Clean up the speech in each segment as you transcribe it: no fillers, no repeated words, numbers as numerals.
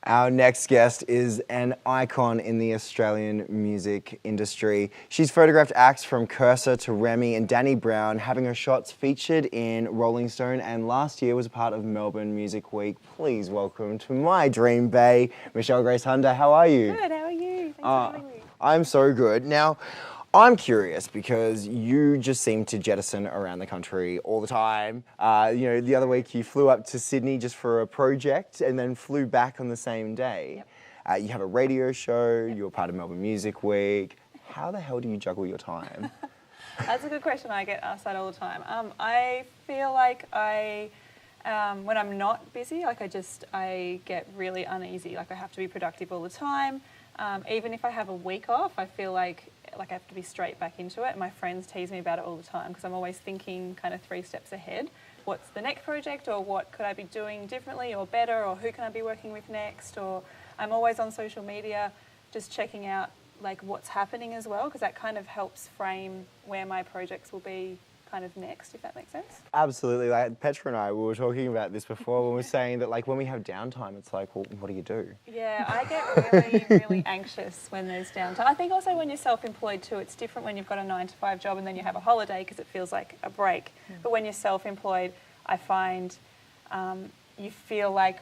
Our next guest is an icon in the Australian music industry. She's photographed acts from Cursor to Remy and Danny Brown, having her shots featured in Rolling Stone, and last year was a part of Melbourne Music Week. Please welcome to my dream bay, Michelle Grace Hunder. How are you? Good, how are you? Thanks for having me. I'm so good. Now, I'm curious because you just seem to jettison around the country all the time. The other week you flew up to Sydney just for a project and then flew back on the same day. Yep. You have a radio show, you're part of Melbourne Music Week. How the hell do you juggle your time? That's a good question. I get asked that all the time. I feel like when I'm not busy, I get really uneasy. Like I have to be productive all the time. Even if I have a week off, I feel like I have to be straight back into it. My friends tease me about it all the time because I'm always thinking kind of 3 steps ahead. What's the next project, or what could I be doing differently or better, or who can I be working with next? Or I'm always on social media just checking out like what's happening as well, because that kind of helps frame where my projects will be kind of next, if that makes sense. Absolutely. Like Petra and I, we were talking about this before when we were saying that like when we have downtime, it's like, well, what do you do? Yeah, I get really, really anxious when there's downtime. I think also when you're self-employed too, it's different when you've got a 9-to-5 job and then you have a holiday because it feels like a break. But when you're self-employed, I find you feel like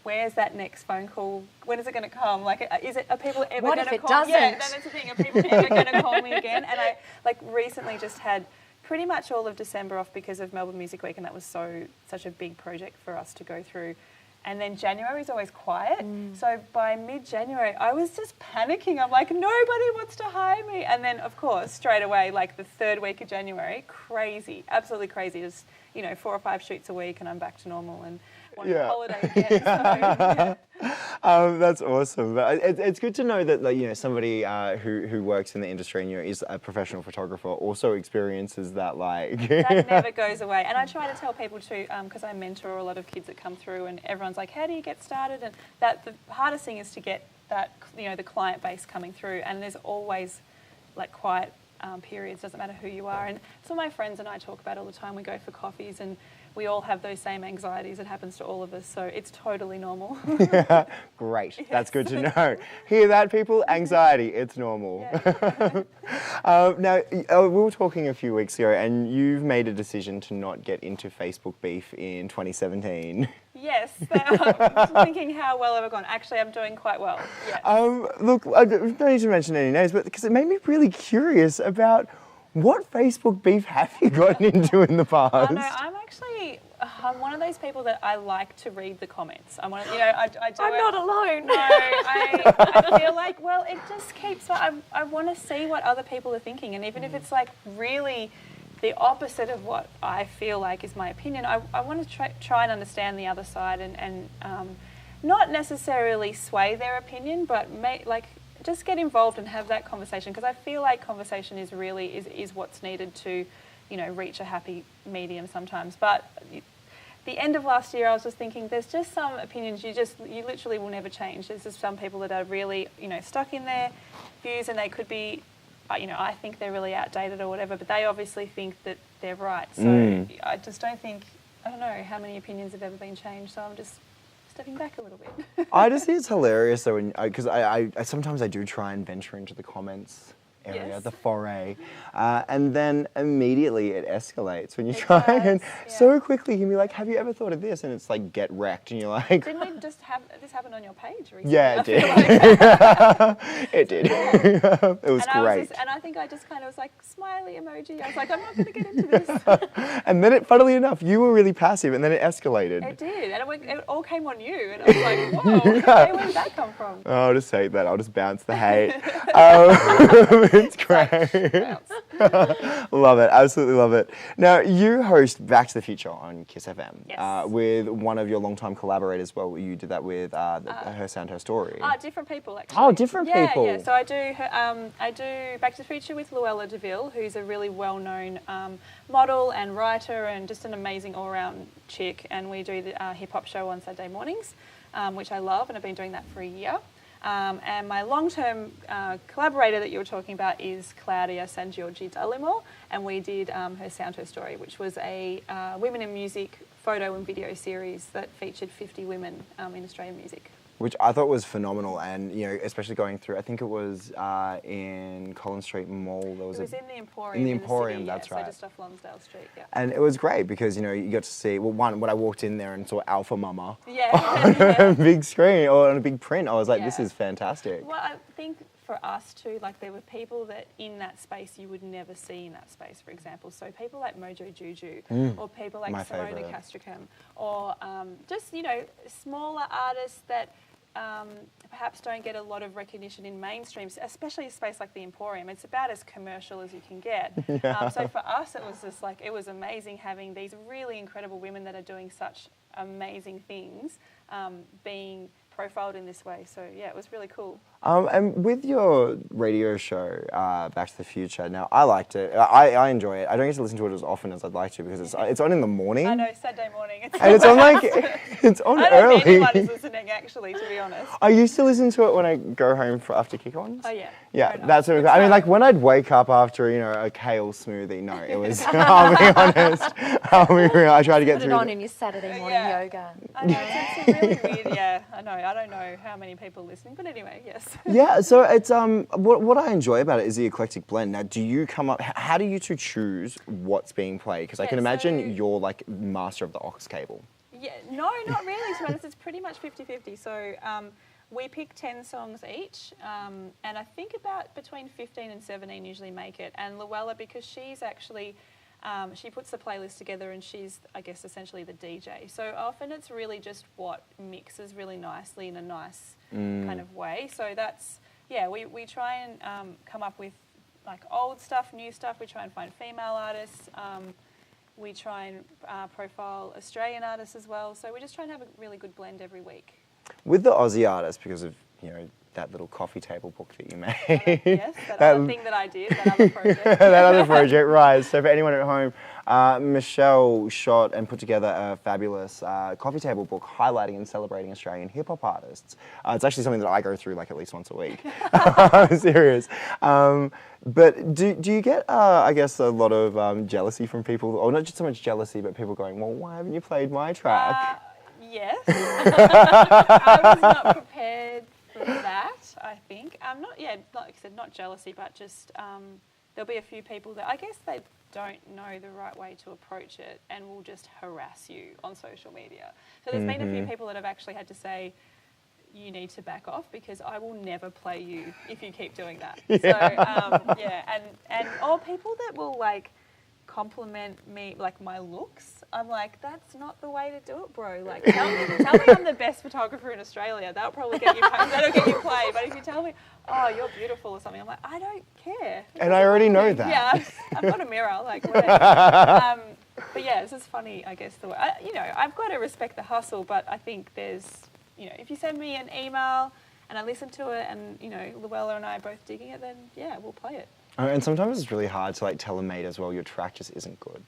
where's that next phone call? When is it going to come? Like, are people ever going to call? What if it doesn't? Yeah, that's the thing. Are people ever going to call me again? And I recently just had pretty much all of December off because of Melbourne Music Week, and that was such a big project for us to go through. And then January is always quiet. So by mid-January, I was just panicking. I'm like, nobody wants to hire me. And then, of course, straight away, like the 3rd week of January, crazy, absolutely crazy. Just, 4 or 5 shoots a week and I'm back to normal and want a holiday again. So, yeah. That's awesome. But it's good to know that somebody who works in the industry and is a professional photographer also experiences that That never goes away. And I try to tell people too, because I mentor a lot of kids that come through, and everyone's like, how do you get started? And the hardest thing is to get that the client base coming through, and there's always like quiet periods, doesn't matter who you are. And some of my friends and I talk about it all the time. We go for coffees and we all have those same anxieties. It happens to all of us, so it's totally normal. Great, Yes. That's good to know. Hear that, people? Anxiety, it's normal. Yeah. Now, we were talking a few weeks ago and you've made a decision to not get into Facebook beef in 2017. Yes, I'm thinking how well have I gone? Actually, I'm doing quite well. Yes. Look, I don't need to mention any names, but because it made me really curious about what Facebook beef have you gotten into in the past? I know, I'm one of those people that I like to read the comments. I'm not alone. No, I feel like, well, it just keeps, I want to see what other people are thinking. And even if it's like really the opposite of what I feel like is my opinion, I want to try and understand the other side and not necessarily sway their opinion, but just get involved and have that conversation, because I feel like conversation is what's needed to, reach a happy medium sometimes. But the end of last year, I was just thinking, there's just some opinions you literally will never change. There's just some people that are really, stuck in their views, and they could be, I think they're really outdated or whatever, but they obviously think that they're right. So I just don't know how many opinions have ever been changed. So I'm just stepping back a little bit. I just think it's hilarious though, because I sometimes I do try and venture into the comments area, Yes. the foray, and then immediately it escalates when you try and so quickly you can be like, have you ever thought of this? And it's like, get wrecked, and you're like... Didn't we just have this happen on your page recently? Yeah, it did. It did. It was great. And I think I just kind of was like, smiley emoji. I was like, I'm not going to get into this. And then funnily enough, you were really passive, and then it escalated. It did, and it all came on you, and I was like, whoa, okay, where did that come from? Oh, I'll just hate that. I'll just bounce the hate. It's great. Love it. Absolutely love it. Now, you host Back to the Future on Kiss FM. Yes. With one of your longtime collaborators. Well, you did that with Her Sound, Her Story. Different people, actually. Oh, different people. Yeah. So I do Back to the Future with Luella DeVille, who's a really well-known model and writer and just an amazing all-round chick. And we do the hip-hop show on Saturday mornings, which I love, and I've been doing that for a year. And my long-term collaborator that you were talking about is Claudia San Giorgi Dallimore, and we did Her Sound, Her Story, which was a women in music photo and video series that featured 50 women in Australian music. which I thought was phenomenal. And, you know, especially going through, I think it was in Collins Street Mall. It was in the Emporium. In the Emporium, city, that's right. So just off Lonsdale Street, yeah. And it was great because, you know, you got to see, well, one, when I walked in there and saw Alpha Mama Yeah. on a big screen or on a big print, I was like, this is fantastic. Well, I think for us too, like there were people that in that space you would never see in that space, for example. So people like Mojo Juju or people like Simona Castricum or just, you know, smaller artists that perhaps don't get a lot of recognition in mainstreams, especially a space like the Emporium. It's about as commercial as you can get. So for us, it was just like, it was amazing having these really incredible women that are doing such amazing things being profiled in this way. So yeah, it was really cool. And with your radio show, Back to the Future, now I liked it. I enjoy it. I don't get to listen to it as often as I'd like to because it's on in the morning. I know, Saturday morning. And it's on like, it's on I don't early. know anybody's listening actually, to be honest. I used to listen to it when I go home for after kick-ons. Oh yeah. Yeah, that's what I mean, like when I'd wake up after, you know, a kale smoothie, no, it was, I'll be honest, I'll be real, I tried to get Put through it on in your Saturday morning yoga. I know, it's really weird, yeah, I know, I don't know how many people are listening, but anyway, yes. Yeah, so it's, what I enjoy about it is the eclectic blend. Now, do you come up, how do you two choose what's being played? Because I can imagine you're like master of the aux cable. Yeah, no, not really, to be honest, it's pretty much 50-50, so we pick 10 songs each, and I think about between 15 and 17 usually make it. And Luella, because she's actually, she puts the playlist together and she's, I guess, essentially the DJ. So often it's really just what mixes really nicely in a nice kind of way. So that's, yeah, we try and come up with like old stuff, new stuff. We try and find female artists. We try and profile Australian artists as well. So we just try and have a really good blend every week. With the Aussie artists, because of, you know, that little coffee table book that you made. Yes, that other thing that I did, that other project. That other project, right. So for anyone at home, Michelle shot and put together a fabulous coffee table book highlighting and celebrating Australian hip-hop artists. It's actually something that I go through like at least once a week. I'm serious. But do you get, I guess, a lot of jealousy from people, or not just so much jealousy, but people going, well, why haven't you played my track? Yes. I was not prepared for that, I think. Not, yeah, like I said, not jealousy, but just there'll be a few people that I guess they don't know the right way to approach it and will just harass you on social media. So there's been a few people that have actually had to say, you need to back off because I will never play you if you keep doing that. Yeah. So, yeah, and or people that will like compliment me, like my looks. I'm like, that's not the way to do it, bro. Like, tell me I'm the best photographer in Australia. That'll probably get you played. But if you tell me, oh, you're beautiful or something, I'm like, I don't care. And I already know that. Yeah, I've got a mirror, like whatever. But yeah, it's just funny, I guess. The way, you know, I've got to respect the hustle, but I think there's, you know, if you send me an email and I listen to it, and you know, Luella and I are both digging it, then yeah, we'll play it. And sometimes it's really hard to like tell a mate as well, your track just isn't good.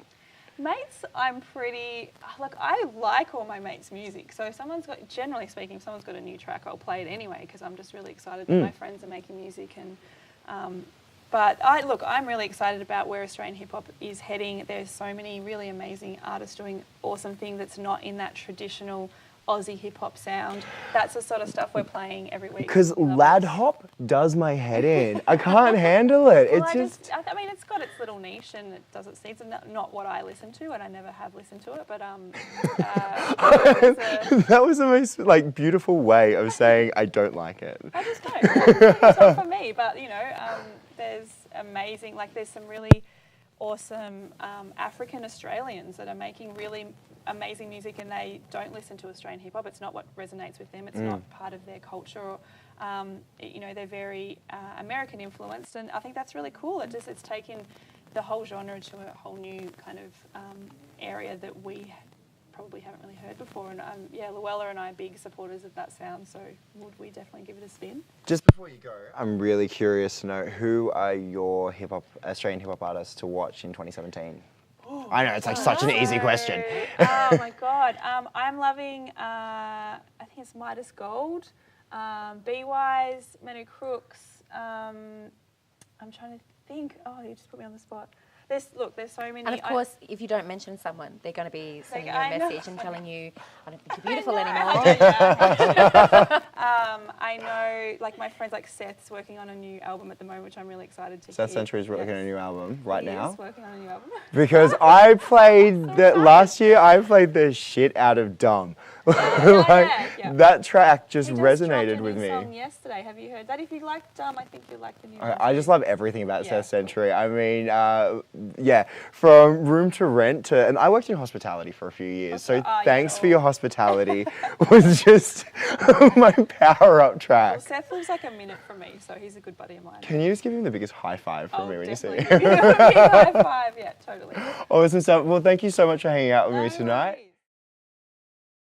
Mates, I'm pretty, like I like all my mates' music. So if someone's got, generally speaking, if someone's got a new track, I'll play it anyway because I'm just really excited that my friends are making music. And but I'm really excited about where Australian hip hop is heading. There's so many really amazing artists doing awesome things that's not in that traditional Aussie hip hop sound. That's the sort of stuff we're playing every week. Because lad hop does my head in. I can't handle it. Well, it's I mean, it's got its little niche and it does its needs, and not what I listen to, and I never have listened to it. But that was the most like beautiful way of saying I don't like it. I just don't. It's not for me. But you know, there's amazing. Like there's some really awesome African Australians that are making really amazing music, and they don't listen to Australian hip hop. It's not what resonates with them. It's not part of their culture. Or, you know, they're very American influenced, and I think that's really cool. It's taken the whole genre to a whole new kind of area that we probably haven't really heard before. And yeah, Luella and I are big supporters of that sound, so would we definitely give it a spin? Just before you go, I'm really curious to know who are your Australian hip hop artists to watch in 2017? I know, it's like such an easy question. Oh my God. I'm loving, I think it's Midas Gold, B-Wise, Manu Crooks. I'm trying to think. Oh, you just put me on the spot. There's so many. And of course, if you don't mention someone, they're going to be sending you a message and telling you, I don't think you're beautiful anymore. I know, like my friends, like Seth's working on a new album at the moment, which I'm really excited to Seth hear. Century's working on a new album right He now. is working on a new album. Because I played last year. I played the shit out of Dumb. Yeah. That track just He resonated dropped a with new me. song yesterday. Have you heard that? If you like Dumb, I think you'll like the new. I just love everything about Yeah. Seth Century. I mean, yeah, from room to rent to, and I worked in hospitality for a few years, so thanks for your hospitality was just my power up track. Well, Seth lives like a minute from me, so he's a good buddy of mine. Can you just give him the biggest high five for me when you see him? Definitely. High five, yeah, totally. Awesome stuff. Well, thank you so much for hanging out with me No tonight. worries.